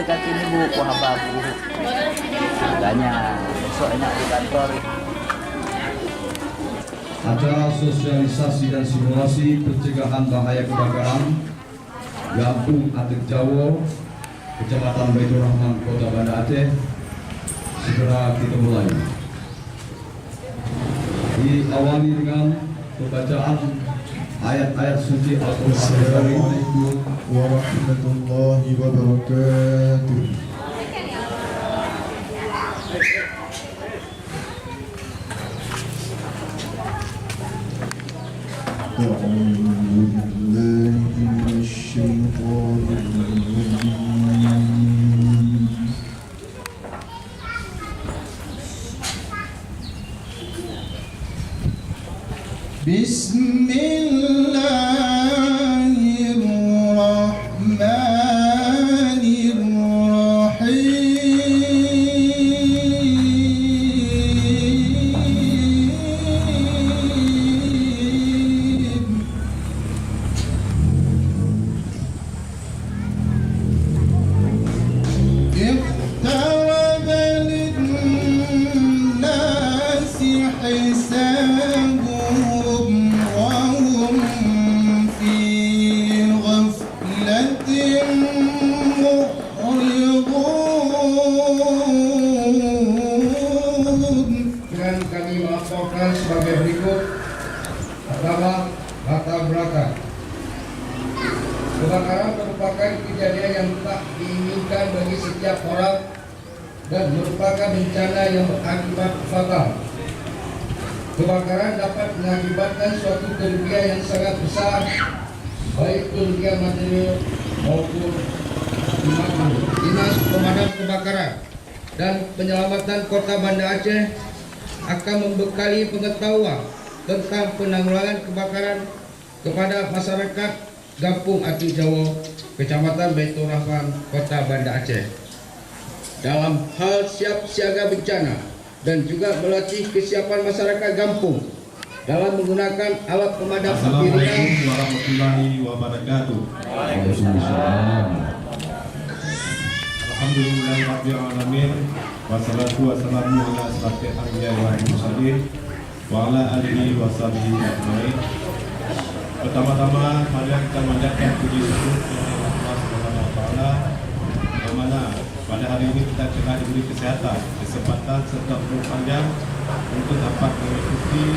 dekat sini Bu, wah bagus. Harganya besok enak di kantor. Acara sosialisasi dan simulasi pencegahan bahaya kebakaran Gampung Atik Jawo, Kecamatan Baitur Rahman, Kota Banda Aceh, segera kita mulai. Diawali dengan pembacaan ayat-ayat suci Al-Quran. Assalamualaikum warahmatullahi wabarakatuh. Sebagai berikut. Pertama, latar belakang. Kebakaran merupakan kejadian yang tak diinginkan bagi setiap orang dan merupakan bencana yang berakibat fatal. Kebakaran dapat mengakibatkan suatu kerugian yang sangat besar, baik kerugian material maupun imaterial. Dinas Pemadam Kebakaran dan Penyelamatan Kota Banda Aceh akan membekali pengetahuan tentang penanggulangan kebakaran kepada masyarakat Gampung Atik Jawo, Kecamatan Baitur Rahman, Kota Banda Aceh, dalam hal siap siaga bencana dan juga melatih kesiapan masyarakat Gampung dalam menggunakan alat pemadam api ringan. Assalamualaikum warahmatullahi wabarakatuh. Alhamdulillahirrahmanirrahim. Wassalatu wassalamu ala asyrafil anbiya'i wal mursalin wa ala alihi wa sahbihi ajmain. Pertama-tama mari kita manjatkan puji syukur kepada Allah Subhanahu wa taala yang mana pada hari ini kita telah diberi kesehatan, kesempatan serta umur panjang untuk dapat mengikuti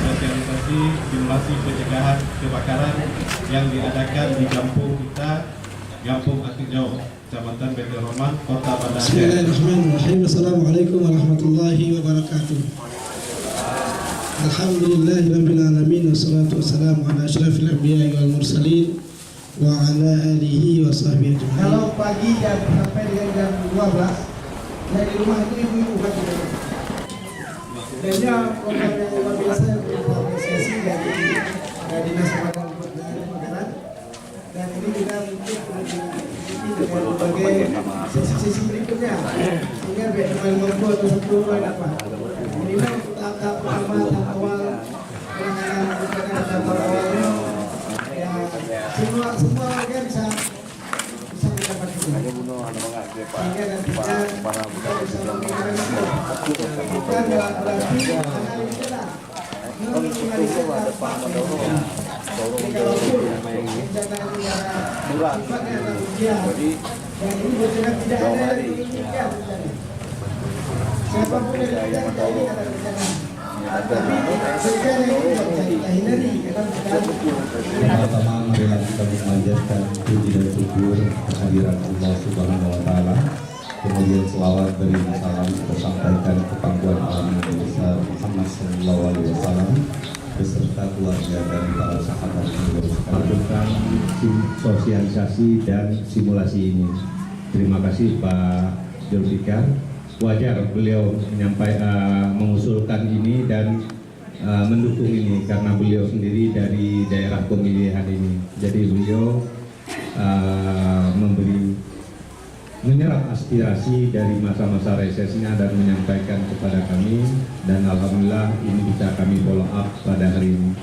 sosialisasi simulasi pencegahan kebakaran yang diadakan di kampung kita, Gampung Atik Jawo, Kecamatan Baitur Rahman, Kota Banda Aceh. Bismillahirrahmanirrahim. Assalamualaikum warahmatullahi wabarakatuh. Alhamdulillahirabbil alamin wassalatu wassalamu ala asyrafil anbiya'i wal mursalin wa ala alihi wa sahbihi ajma'in. Kalau pagi jam sampai dengan jam 12 yang di rumah itu ibu-ibu kan tidak. Dan dia program yang luar biasa apresiasi dari Dinas Pemadam Kebakaran, dan ini juga mungkin dengan berbagai sesi-sesi berikutnya sehingga biar kembali mampu atau satu apa minimal tahap pertama tahap awal penanganan merupakan tahap awalnya ya semua warga bisa mendapat itu sehingga nantinya kita bisa mengingatkan bukan berarti hanya itu lah meminimalisir dampak jadi kalaupun bencana negara sifatnya adalah ujian yang ini bencana tidak ada yang diinginkan bencana siapapun yang bencana tidak ingin ada bencana tapi bencana ini tidak bisa kita hindari karena Pertama, marilah kita memanjatkan puji dan syukur kehadiran Allah Subhanahu wa taala. Kemudian selawat beri salam kita sampaikan ke pangkuan alam Nabi besar Muhammad sallallahu alaihi wasallam beserta keluarga dan para sahabat yang melakukan sosialisasi dan simulasi ini. Terima kasih Pak Julfikar. Wajar beliau mengusulkan ini dan mendukung ini karena beliau sendiri dari daerah pemilihan ini. Jadi beliau menyerap aspirasi dari masa-masa resesnya dan menyampaikan kepada kami, dan alhamdulillah ini bisa kami follow up pada hari ini.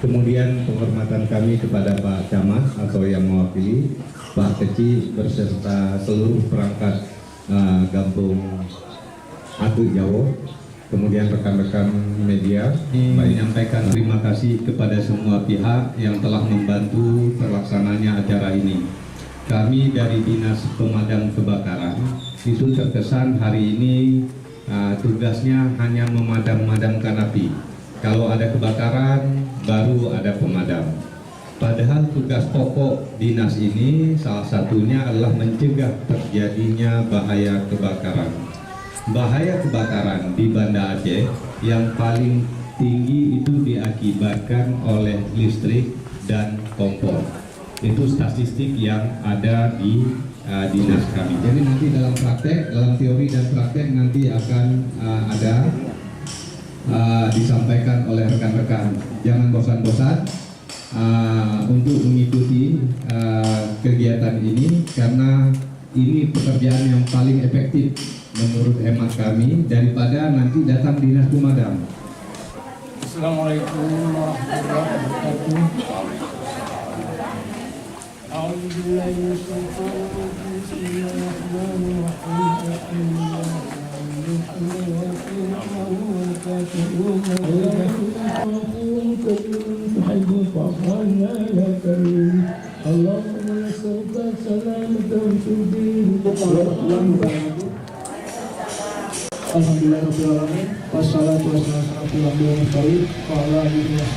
Kemudian penghormatan kami kepada Pak Camat atau yang mewakili Pak Kecil berserta seluruh perangkat Kampung Atu Jawa, kemudian rekan-rekan media, menyampaikan terima kasih kepada semua pihak yang telah membantu terlaksananya acara ini. Kami dari Dinas Pemadam Kebakaran itu terkesan hari ini tugasnya hanya memadamkan api. Kalau ada kebakaran, baru ada pemadam. Padahal tugas pokok dinas ini salah satunya adalah mencegah terjadinya bahaya kebakaran. Bahaya kebakaran di Banda Aceh yang paling tinggi itu diakibatkan oleh listrik dan kompor. Itu statistik yang ada di dinas kami. Jadi nanti dalam praktek, dalam teori dan praktek nanti akan ada disampaikan oleh rekan-rekan. Jangan bosan-bosan untuk mengikuti kegiatan ini, karena ini pekerjaan yang paling efektif menurut hemat kami daripada nanti datang dinas pemadam. Assalamualaikum warahmatullahi wabarakatuh. Alhamdulillahirrahmanirrahim. Wassalatu wassalamu ala rasulillah.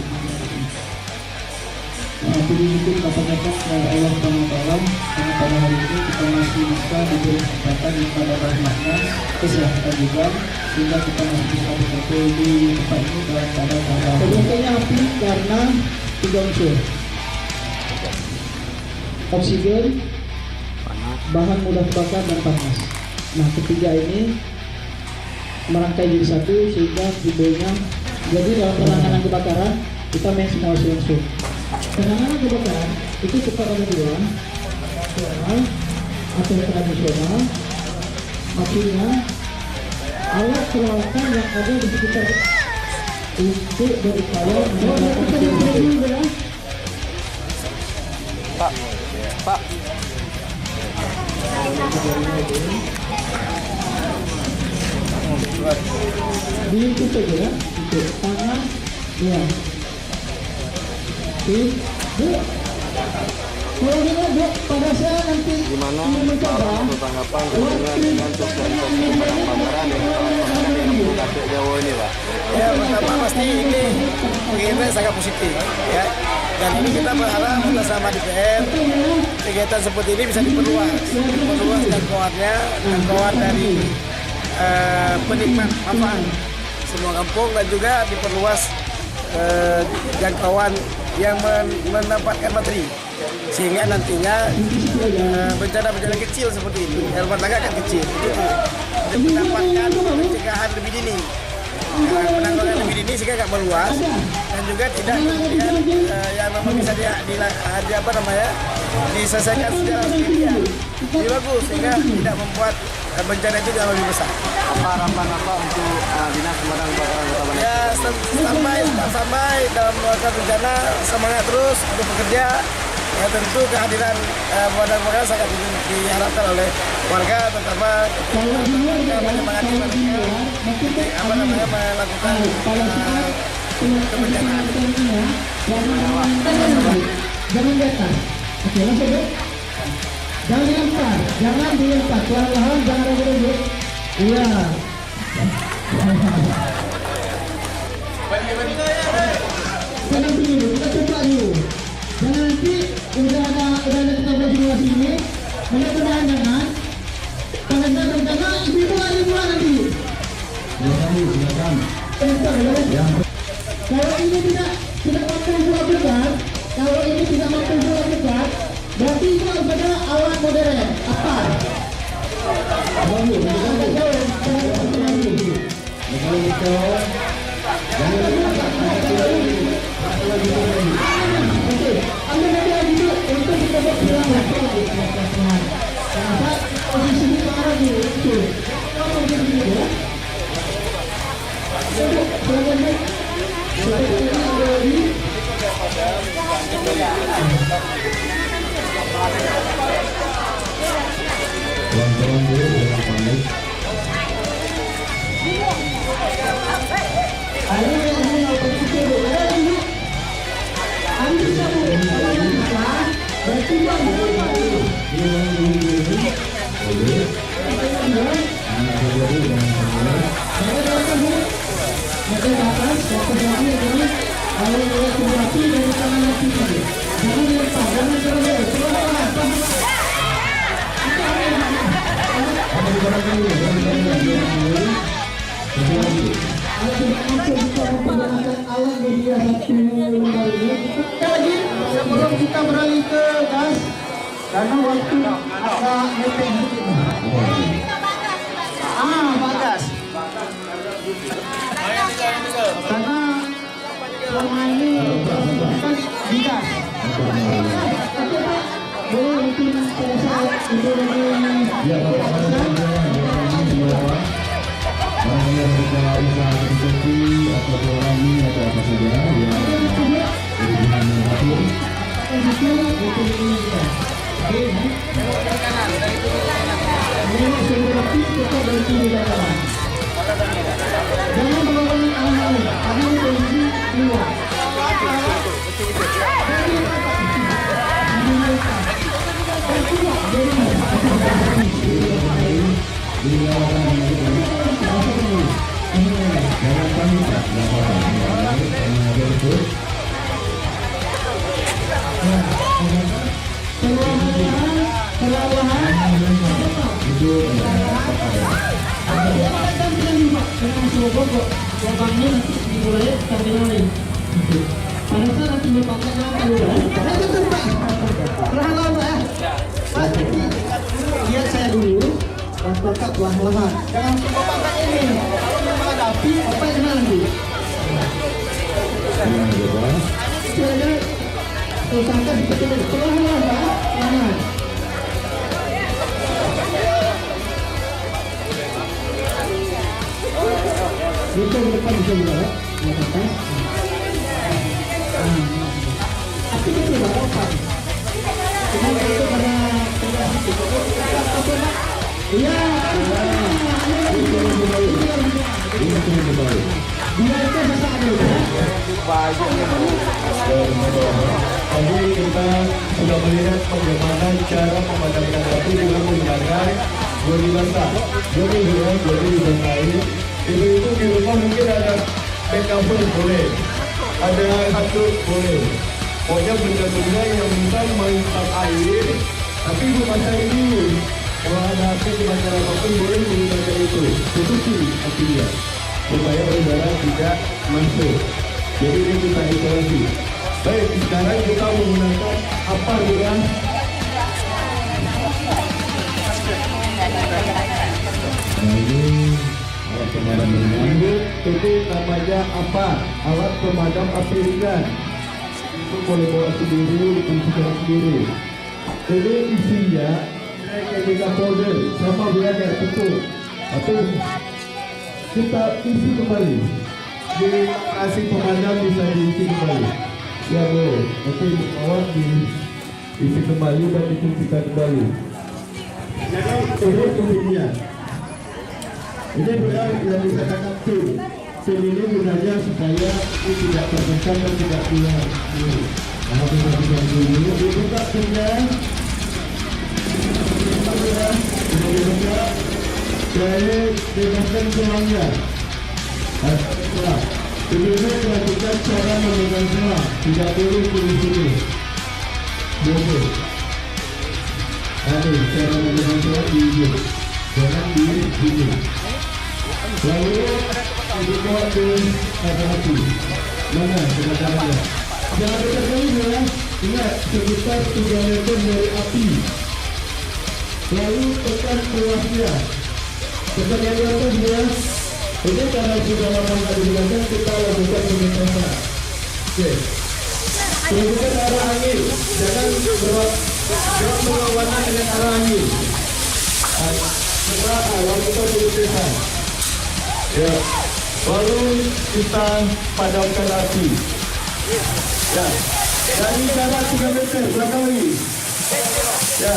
Aku dihukum katakan oleh Allah SWT, karena pada hari ini kita masih bisa diberi kesempatan kepada rahmatnya, kesehatan juga, sehingga kita masih bisa betul di tempat ini dalam keadaan terjadinya api karena 3 unsur: oksigen, bahan mudah terbakar, dan panas. Nah, ketiga ini merangkai jadi satu sehingga timbulnya. Jadi dalam penanganan kebakaran kita main semua unsur. Penanganan kebakaran itu cepat ada 2, nasional atau tradisional. Artinya alat peralatan yang ada di sekitar untuk berupaya menjaga. Pak. Diikut saja ya, itu tangan, ya. Oke, Bu. Kalau Bu, pada saat nanti Gimana mencoba tanggapan dengan tugas pemadam kebakaran yang dilaksanakan di Kampung Atu Jawa ini, Pak? Ya, pertama pasti ini kegiatan sangat positif, ya. Dan ini kita berharap bersama DPR kegiatan seperti ini bisa diperluas jangkauannya, jangkauan dari penikmat manfaat semua kampung, dan juga diperluas jangkauan yang mendapatkan materi, sehingga nantinya bencana-bencana kecil seperti ini, rumah tangga kan kecil, itu mendapatkan pencegahan lebih dini, penanggulangan lebih dini, sehingga agak meluas, dan juga tidak kemudian yang memang bisa diselesaikan secara sendirian. Ini bagus, sehingga tidak membuat bencana itu jauh lebih besar. Apa harapan untuk dinas pemadam kebakaran Kota Banda? Ya, standby dalam melakukan bencana, semangat terus untuk bekerja. Ya, tentu kehadiran pemadam kebakaran sangat diharapkan oleh warga, terutama menyemangati mereka melakukan kebencanaan. Jangan dekat. Oke, langsung Bu. Jangan dilempar, perlahan-lahan, jangan ragu-ragu. Iya. Tenang dulu, kita coba dulu. Jangan nanti udah ada kita simulasi ini, mulai jangan. Pada saat bencana, ibu-ibu lari mulai nanti. Kalau ini tidak mampu dilakukan, berarti itu harus ada alat modern. Apa? Kalau boleh api dari tangan api tadi. Jangan lempar, jangan terlalu. Sebelum kita beralih ke gas, karena waktu agak mepet. Bagas. Karena selama ini kan di gas. Boleh mungkin pada saat itu lagi. Orang yang berjalan usaha seperti atau orangnya atau apa saja yang berhubungan dengan hasil. Jangan melakukan hal-hal karena kondisi luar. Lihat saya dulu, bapak perlahan-lahan. Jangan bapak ini. Kalau memang ada api, bapak jangan lagi. Saya usahakan seperti ini. Perlahan-lahan. Bisa ke depan, bisa juga. Api itu tidak apa-apa. Cuma itu pada iya, Tadi kita sudah melihat bagaimana cara memadamkan api dengan menggunakan bodi basah. Bodi dibasahi. Itu di rumah mungkin ada backup boleh, ada handuk boleh. Pokoknya benda-benda yang bisa mengikat air, tapi dibasahi dulu. Kalau ada api di masyarakat pun boleh menggunakan itu. Tutupi apinya supaya udara tidak masuk. Jadi ini kita isolasi. Baik, sekarang kita menggunakan apa juga? Alat pemadam ringan. Itu namanya apa? Alat pemadam api ringan. Itu boleh bawa sendiri, difungsikan sendiri. Ini isinya kayak kita powder sama belajar betul. Atau kita isi kembali. Di kasih pemadam bisa diisi kembali. Ya boleh. Nanti awak diisi kembali dan difungsikan kembali. Jadi fungsinya. Ini benar yang dikatakan pin. Pin ini gunanya supaya ini tidak tertekan dan tidak keluar. Kalau kita tidak dulu, dibuka pinnya. Dibuka. Jadi bebaskan tulangnya. Sebelumnya dilakukan cara memegang selang. Tidak boleh di sini. Boleh. Ada cara memegang selang di ujung. Jangan di sini. Lalu dibuat ke hati. Mana caranya? Jangan dekat ya. Ingat sekitar 3 meter dari api. Lalu tekan keluarnya. Tekan yang atas ya. Ini karena sudah lama tidak digunakan, kita lakukan pengetesan. Oke. Perhatikan arah angin. Jangan berlawanan dengan arah angin. Setelah lakukan pengetesan. Ya, baru kita padamkan api. Ya, dari jarak 3 meter belakang lagi. Ya.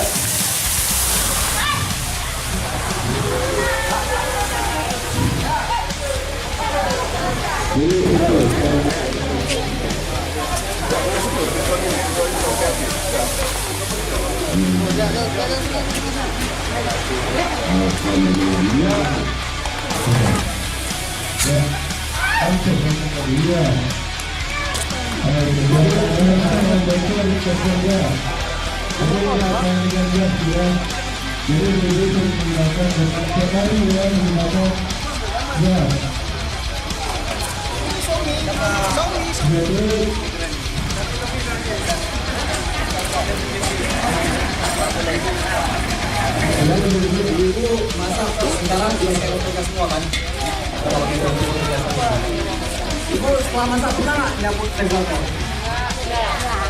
Ibu setelah masak pernah nggak nyambut regulator?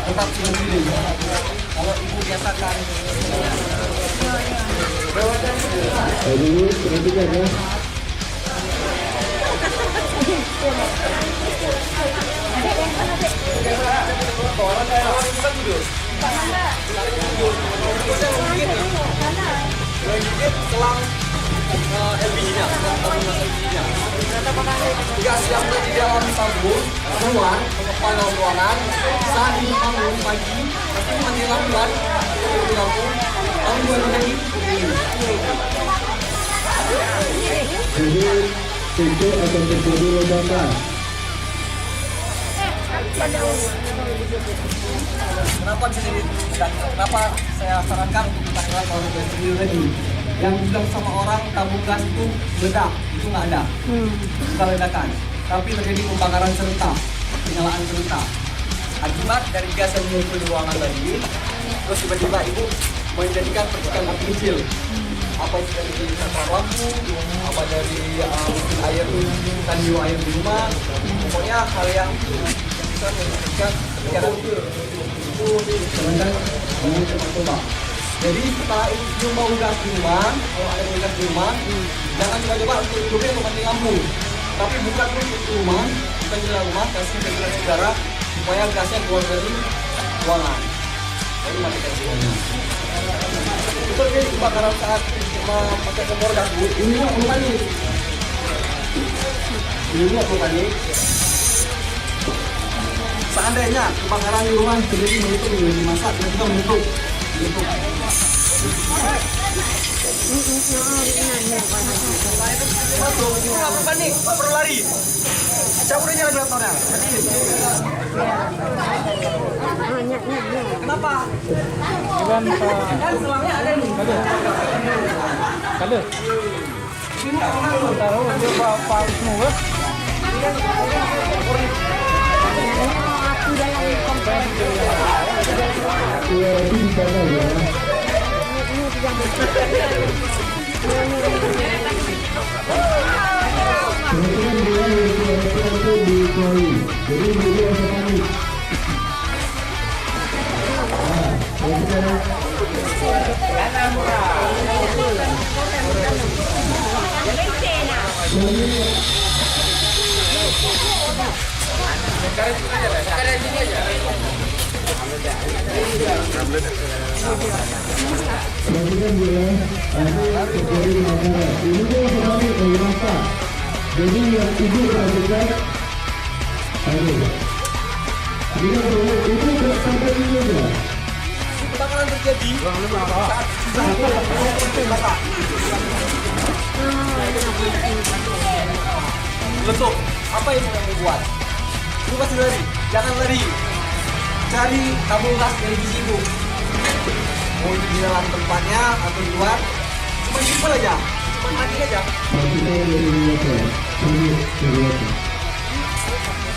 Tetap sendiri. Kalau ibu biasakan. Dulu perhatikan ya. LPG-nya, gas yang di dalam tabung keluar ke panel ruangan saat dibangun pagi, tapi mati lampuan, lalu baru lagi. Jadi pintu akan terjadi ledakan. Kenapa bisa jadi dan kenapa saya sarankan untuk ditangkap kalau gas sendiri tadi? Yang bilang sama orang tabung gas itu meledak, itu nggak ada, bukan ledakan, tapi terjadi pembakaran serentak, penyalaan serentak. Akibat dari gas yang muncul di ruangan tadi, terus tiba-tiba ibu menjadikan percikan api kecil. Apa itu dari sensor lampu, apa dari mungkin air, tandu air di rumah, pokoknya hal yang bisa menyebabkan percikan api itu sebenarnya coba. Jadi setelah ibu mau gas di rumah, kalau ada gas di rumah, jangan coba-coba untuk hidupin atau mati lampu. Tapi buka dulu pintu rumah, buka jendela rumah, kasih ventilasi udara supaya gasnya keluar dari ruangan. Jadi matikan semuanya. Itu jadi kebakaran saat pakai kompor gas bu. Ini nggak perlu panik. Ini nggak perlu panik. Seandainya kebakaran di rumah terjadi menutup, dimasak, dan juga menutup. Nggak perlu panik, nggak perlu lari. Cabut aja regulatornya. Kenapa? Kan selangnya ada nih. Kada. Taruh dia apa semua. Jadi yang ibu perhatikan, itu sampai ini aja. Kebakaran terjadi saat letup. Apa yang membuat? Ibu pasti lari, jangan lari. Cari tabung gas dari di situ. Mau di dalam tempatnya atau di luar, cuma simpel aja, cuma mati aja.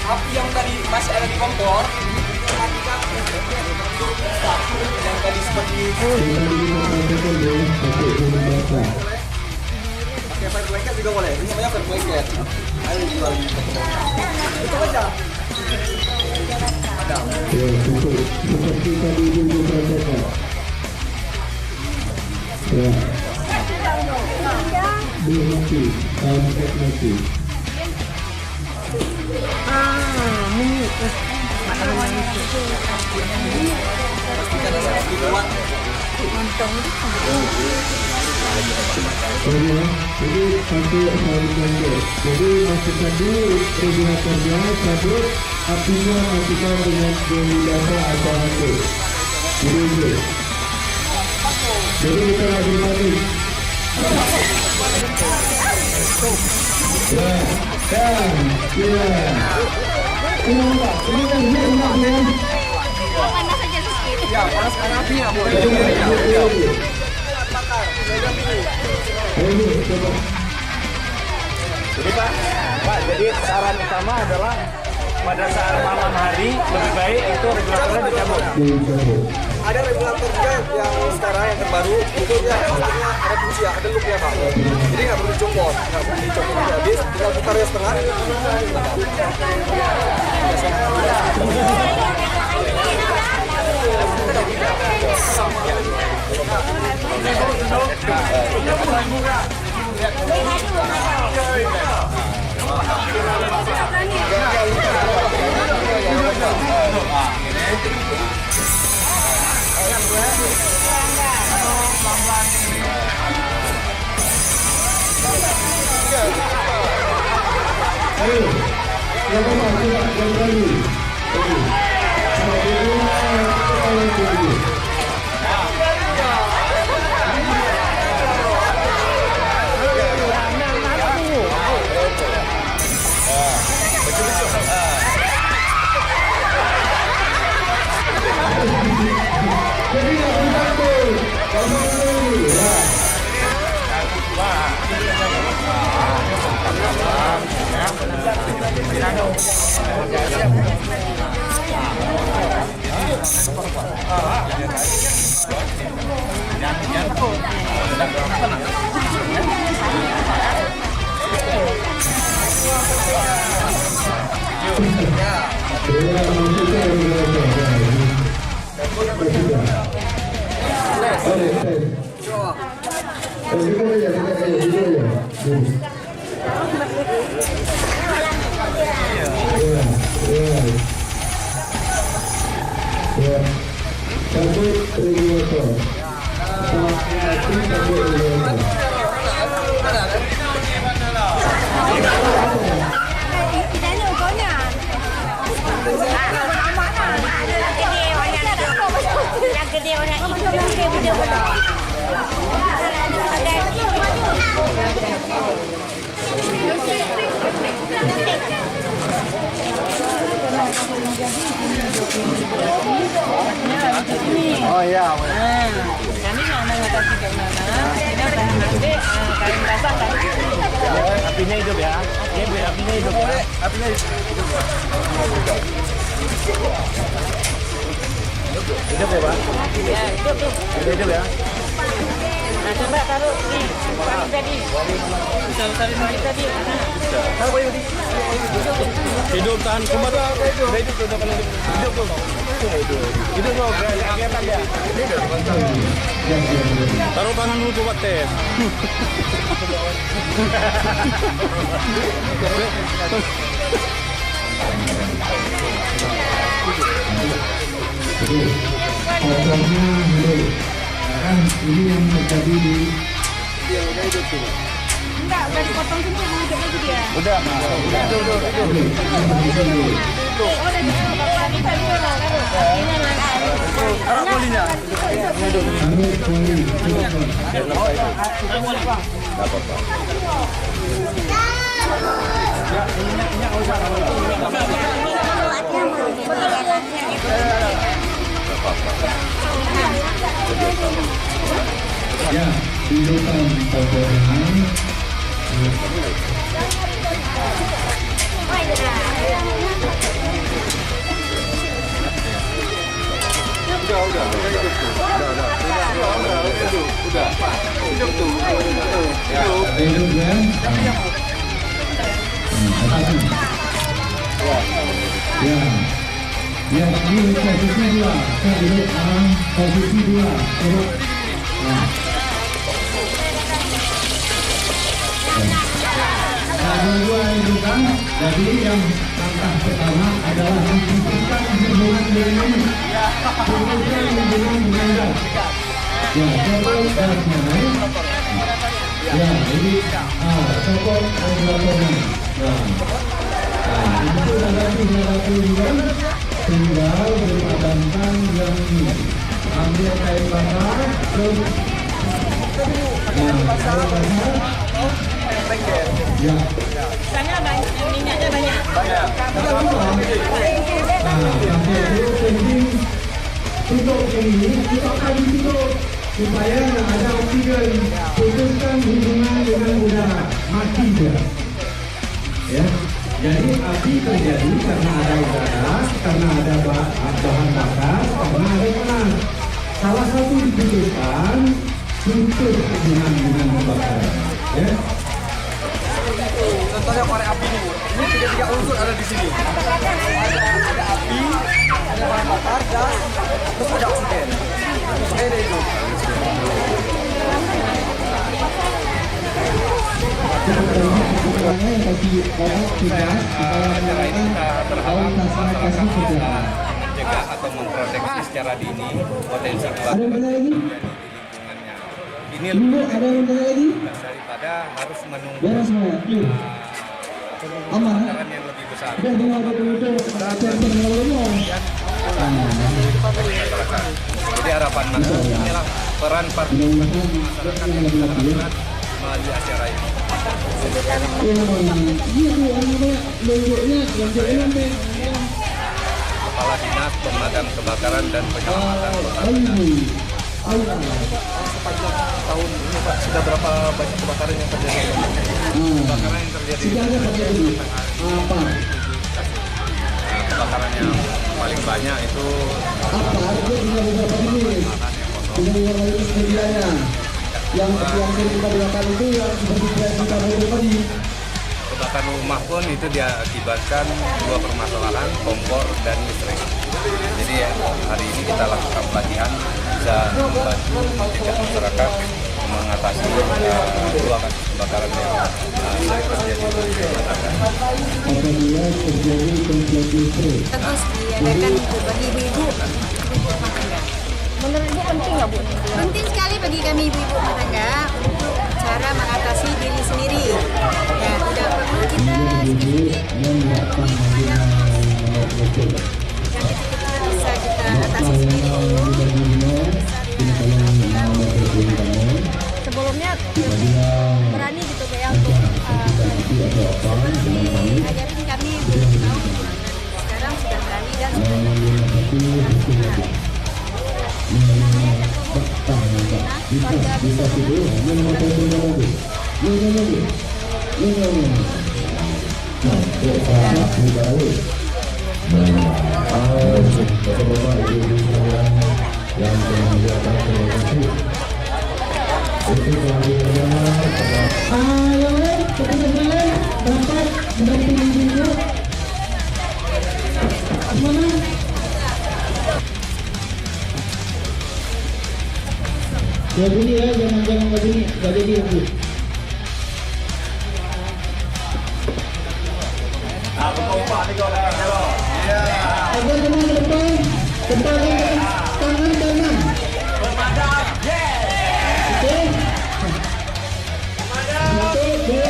Api yang tadi masih ada di kompor, matikan yang tadi seperti pakai fire blanket juga boleh. Ini namanya fire blanket. Ayo dijual di toko. Itu aja. Ada. Ya, seperti tadi ibu perhatikan. Ya. Mati. Jadi satu hari blanket. Jadi masukkan dulu regulatornya, cabut apinya, matikan dengan ventilator atau AC. Jadi kita lagi mati. Ya, dan ya. Ini kan ya. Panas aja sedikit. Ya, panaskan apinya, Bu. Jadi Pak, jadi saran utama adalah pada saat malam hari lebih baik itu regulatornya dicabut. Ada regulatornya yang sekarang yang terbaru itu dia maksudnya ada fungsi ada loop ya Pak. Jadi nggak perlu dicopot, habis tinggal putar ya setengah. Oh iya. Kami nggak mengatasi kemana. Ini udah nanti kalian basah kan? Apinya hidup ya. Ya, Bu, apinya hidup ya. Apinya Hidup ya, Pak? Ya, itu tuh. Hidup ya. Nah, coba taruh nih. Paling tadi. Taruh paling tadi. Hidup tahan kumat. Udah hidup tuh, hidup tuh. Hidup tuh, kelihatan ya. Taruh tangan dulu coba tes. Ini yang terjadi di Enggak, udah dipotong semua hidupnya itu dia. Udah. Taruh polinya. ya hidupan komponen hidup ya. Ya, ini posisi dua, saya duduk posisi dua, duduk. Dua itu kan, jadi yang langkah pertama adalah menghubungkan hubungan dengan dengan ya, total gasnya ya, jadi total regulatornya itu ada juga tinggal dipadankan yang ini ambil kain bakar terus kain bakar ya Misalnya banyak, minyaknya banyak. sampai ini dipakai di situ supaya nggak ada oksigen, putuskan hubungan dengan udara, mati dia. Ya, jadi api terjadi karena ada udara, karena ada bahan bakar, karena ada panas. Salah satu diputuskan putus hubungan dengan kebakaran. Ya. Contohnya korek api ini, ini tiga unsur ada di sini. Ada api, ada bahan bakar, gas, terus ada oksigen. Ini itu. Yang kasih banyak tugas supaya melakukan kasih kerjaan. Mencegah atau memproteksi secara dini potensi Ada yang tanya lagi? ini Dulu ada yang tanya lagi? daripada harus menunggu Beres semua, clear. Aman. kebakaran yang lebih besar. Udah dengar ada itu cerita ngomong. Jadi harapan masyarakat inilah peran partisipasi masyarakat yang kita lakukan melalui acara ini. Kepala Dinas Pemadam Kebakaran dan Penyelamatan Kota Medan. Sepanjang tahun ini Pak, sudah berapa banyak kebakaran yang terjadi? Kebakaran yang terjadi kebakaran yang paling banyak itu Yang kita gunakan itu yang seperti kita tadi. kebakaran rumah pun itu diakibatkan dua permasalahan, kompor dan listrik. Jadi hari ini kita lakukan pelatihan bisa membantu mencegah masyarakat mengatasi dua kasus kebakaran yang sering terjadi di masyarakat. Apabila terjadi konflik listrik, Terus diadakan bagi ibu-ibu rumah tangga. Menurut ibu penting nggak Bu? Penting sekali bagi kami ibu-ibu rumah tangga untuk cara mengatasi diri sendiri. Ya, tidak perlu kita bisa kita atasi sendiri dulu. Sebelumnya berani gitu kayak untuk diajarin kami belum tahu. Sekarang sudah berani dan ya bunyi ya, jangan nggak bunyi, nggak jadi ya Bu. Agar teman ke depan, tangan kanan. Oke. 1, 2, 3.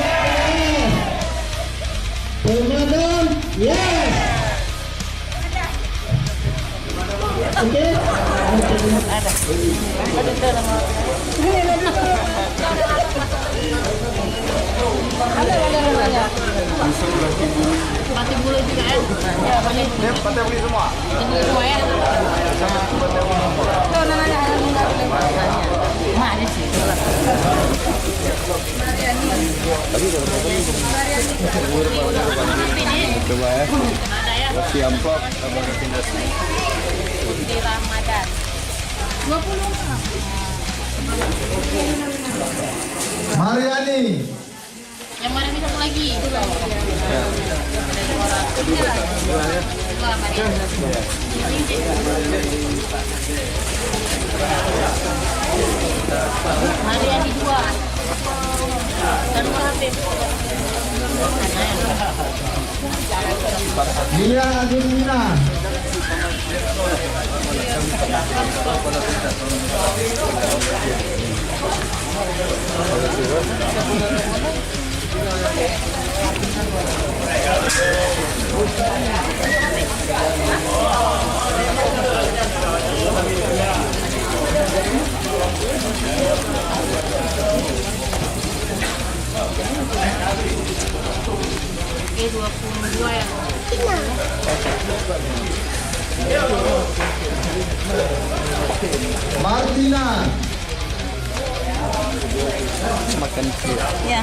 Pemadam, yes. Oke. mati bulu juga ya? Ya, mati bulu semua. Bulu semua ya? Tuh, nanya mana sih? Coba ya, Ada ya? amplop sama Di Ramadan. 20. Mariani. Yang mana nih satu lagi? Mariani 2. Dan HP. Dia Agustina. Oke, 22 ya. Martina. Makan siap. Ya.